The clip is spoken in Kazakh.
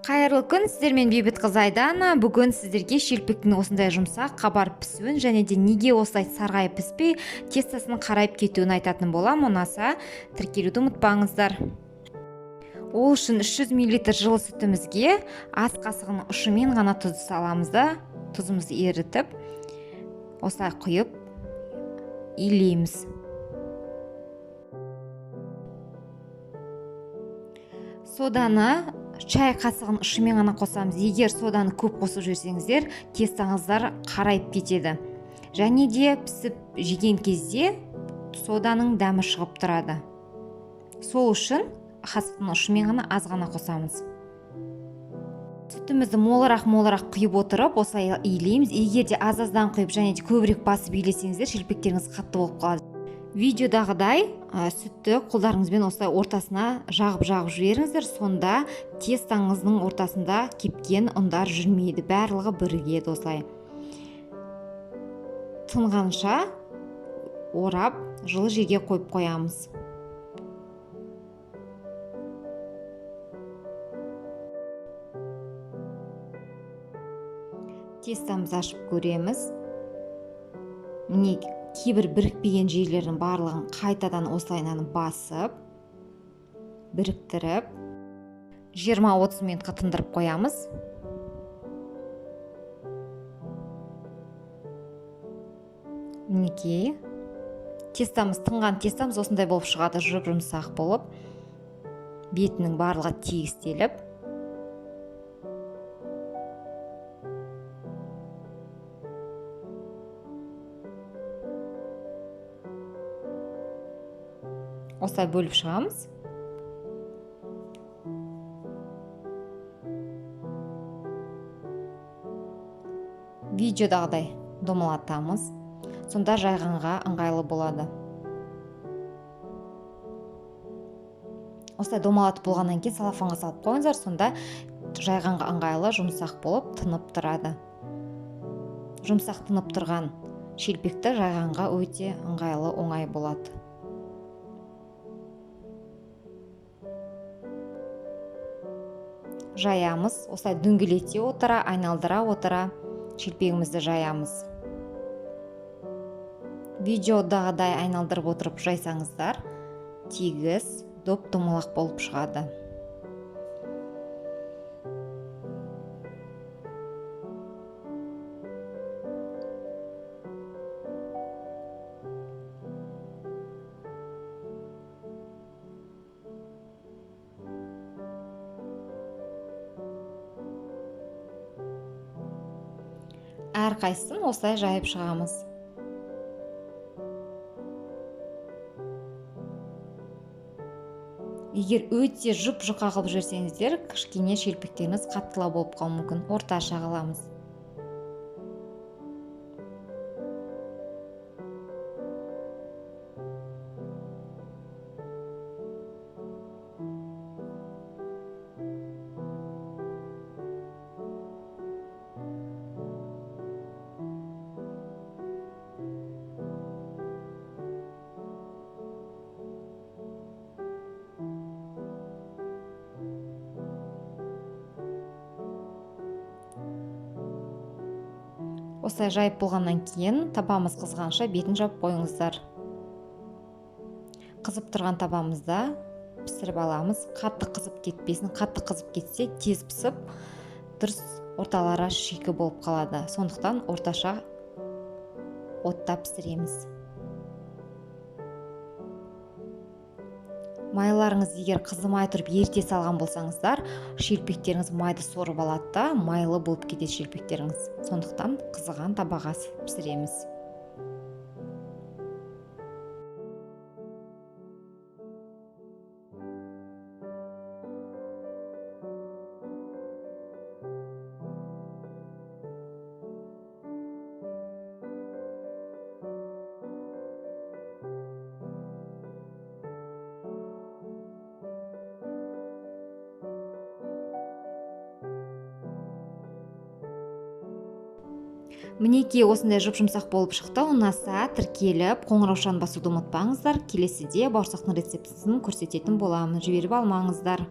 Қайырлы күн, сіздермен бейбіт қыз Айдана. Бүгін сіздерге шелпектің осындай жұмсақ қабарып пісуін және де неге осылай сарғайып піспей тестасының қарайып кетуін айтатын боламын. Ұнаса тіркелуді ұмытпаңыздар. Ол үшін 300 мл жылы сүтімізге ас қасығының ұшымен ғана тұз саламыз да, тұзымызды ерітіп, осылай құйып илейміз. Соданы шай қасығының ұшымен ғана қосамыз. Егер соданы көп қосып жүрсеңіздер, тестаңыздар қарайып кетеді. Және де пісіп жеген кезде соданың дәмі шығып тұрады. Сол үшін қасықтың ұшымен ғана аз ғана қосамыз. Сүтімізді молырақ құйып отырып, осылай илейміз. Егер де аз-аздан құйып және де көбірек басып илесеңіздер, шелпектеріңіз қатты болып қалады. Видеодағыдай сүтті қолдарыңызбен осылай ортасына жағып жіберіңіздер, сонда тестаңыздың ортасында кепкен ұндар жүрмейді, барлығы бірігеді. Осылай тынғанша орап жылы жерге қойып қоямыз. Тестамызды ашып көреміз. Міне кейбір бірікпеген жерлердің барлығын қайтадан осылайынан басып, біріктіріп, 20-30 минутқа тындырып қоямыз. Мінекей, тестамыз тынған тестамыз осындай болып шығады, жұмсақ болып, бетінің барлығы тегістеліп. Осылай бөліп шығамыз. Видеодағыдай домалатамыз. Сонда жайғанға ыңғайлы болады. Осылай домалатып болғаннан кейін салафанға салып қойыңыздар, сонда жайғанға ыңғайлы, жұмсақ болып тынып тұрады. Жұмсақ тынып тұрған шелпекті жайғанға өте ыңғайлы, оңай болады. Жаямыз, осылай дөңгелете отыра, айналдыра отыра шелпегімізді жаямыз. Видеодағыдай айналдырып отырып жайсаңыздар, тегіс, доп-домалақ болып шығады. Әрқайсысын осылай жайып шығамыз. Егер өте жұп-жұқа қылып жүрсеңіздер, кішкене шелпектеріңіз қаттылау болып қалуы мүмкін. Орташа қыламыз. Осылай жайып болғаннан кейін табамыз қызғанша бетін жауып қойыңыздар. Қызып тұрған табамызда пісіріп аламыз. Қатты қызып кетпесін. Қатты қызып кетсе тез пісіп, дұрыс орталары шикі болып қалады. Сондықтан орташа отта пісіреміз. Майларыңыз егер қызымай тұрып ерте салған болсаңыздар, шелпектеріңіз майды сорып алады да, майлы болып кетеді шелпектеріңіз. Сондықтан қызыған табаға пісіреміз. Мінекей осындай жұп-жұмсақ болып шықты. Ұнаса тіркеліп, қоңыраушаны басуды ұмытпаңыздар. Келесіде бауырсақтың рецептісін көрсететін боламын. Жіберіп алмаңыздар.